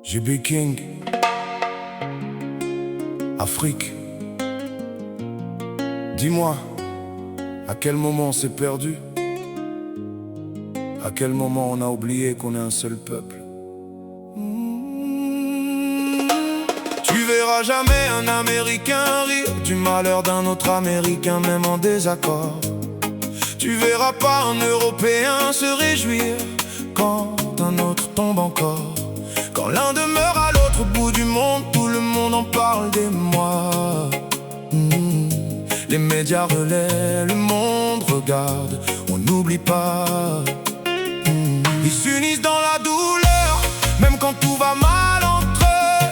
JB King, Afrique. Dis-moi, à quel moment on s'est perdu? À quel moment on a oublié qu'on est un seul peuple? Tu verras jamais un Américain rire du malheur d'un autre Américain, même en désaccord. Tu verras pas un Européen se réjouir quand un autre tombe encore. Quand l'un demeure à l'autre bout du monde, tout le monde en parle des mois. Les médias relaient, le monde regarde, on n'oublie pas. Ils s'unissent dans la douleur, même quand tout va mal entre eux.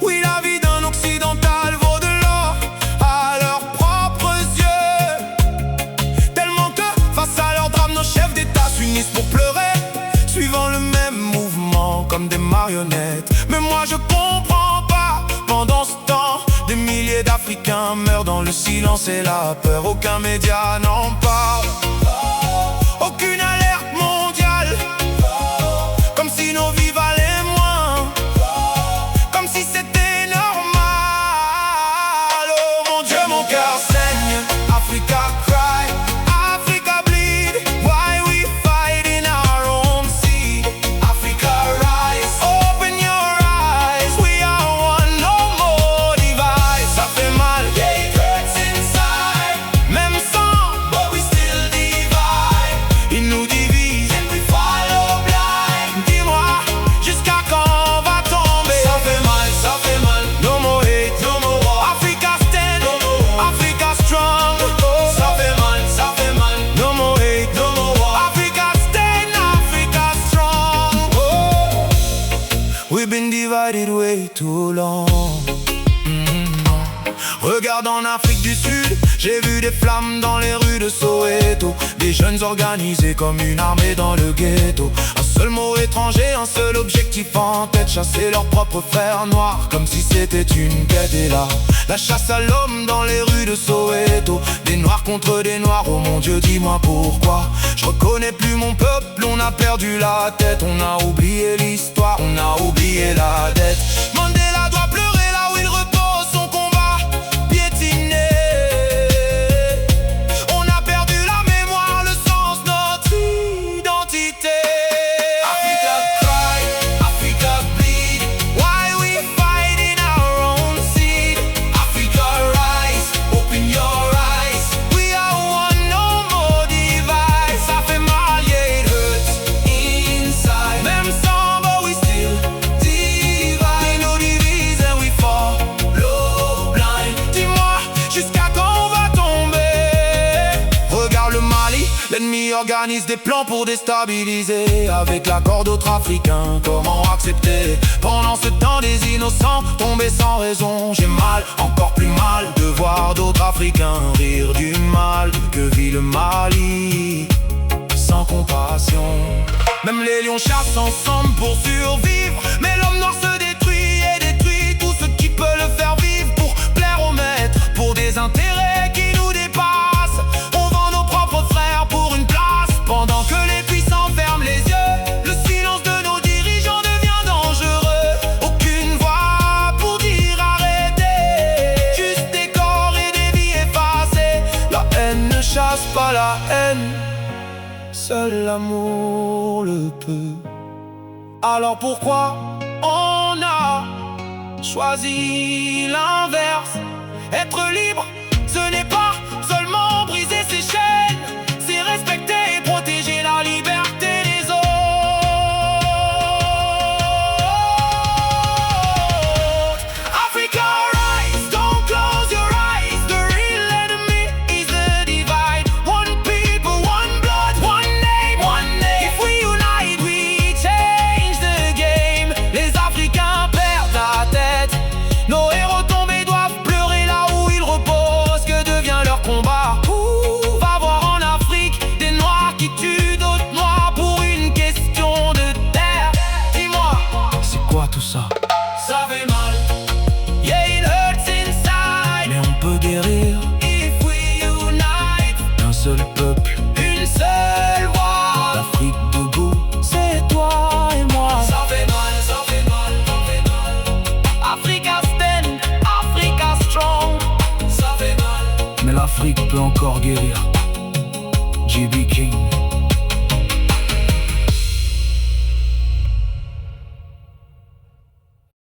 Oui, la vie d'un occidental vaut de l'or à leurs propres yeux. Tellement que face à leur drame, nos chefs d'État s'unissent pour pleurer, suivant le même mouvement comme des marionnettes. Mais moi je comprends pas, pendant ce temps, des milliers d'Africains meurent dans le silence et la peur. Aucun média n'en parle, aucune alerte mondiale, comme si nos vies valaient moins, comme si c'était normal. Oh mon Dieu, mon cœur saigne. Africa cry, Africa bleed. Why we fight in our own sea? Africa rise, open your eyes. We are one, no more divide. Ça fait mal, yeah, it hurts inside. Même sang, but we still divide. Ils nous divisent and we follow blind. Dis-moi, jusqu'à quand on va tomber? Ça fait mal, no more hate, no more war. Africa stand, no more war. Africa strong. Ça fait mal, no more hate, no more war. Africa stand, Africa strong. We've been divided way too long. Regarde en Afrique du Sud, j'ai vu des flammes dans les rues de Soweto. Des jeunes organisés comme une armée dans le ghetto. Un seul mot étranger, un seul objectif en tête: chasser leurs propres frères noirs, comme si c'était une quête. Et là, la chasse à l'homme dans les rues de Soweto. Des noirs contre des noirs, oh mon Dieu, dis-moi pourquoi. Je reconnais plus mon peuple, on a perdu la tête. On a oublié l'histoire, on a oublié la dette. Mandela doit pleurer là où il repose, son combat piétiné. On a perdu la mémoire, le sens, notre identité. Africa cry, Africa bleed. Why we fight in our own seed? Africa rise, open your eyes. We are one, no more divide. Ça fait mal, yeah, it hurts inside. Même sang, but we still divide. Ils nous divisent and we follow blind. Dis-moi, jusqu'à quand on va tomber? Regarde le Mali, l'ennemi organise des plans pour déstabiliser. Avec l'accord d'autres Africains, comment accepter? Pendant ce temps, des innocents tombés sans raison. J'ai mal, encore plus mal, de voir d'autres Africains rire du mal que vit le Mali, sans compassion. Même les lions chassent ensemble pour survivre, mais l'homme noir se détruit et détruit tout ce qui peut le faire vivre. Pour plaire au maître, pour des intérêts qui nous dépassent, on vend nos propres frères pour une place. Pendant que les puissants ferment les yeux, le silence de nos dirigeants devient dangereux. Aucune voix pour dire arrêtez, juste des corps et des vies effacées. La haine ne chasse pas la haine, seul l'amour le peut. Alors pourquoi on a choisi l'inverse? Être libre, ce n'est pas seulement briser ses chaînes, c'est respecter et protéger la liberté des autres. Africa rise, don't close your eyes. The real enemy is the divide. One people, one blood, one name, one name. If we unite, we change the game. Les Africains perdent la tête, nos héros tombés doivent pleurer là où ils reposent. l'Afrique peut encore guérir. J.B. King.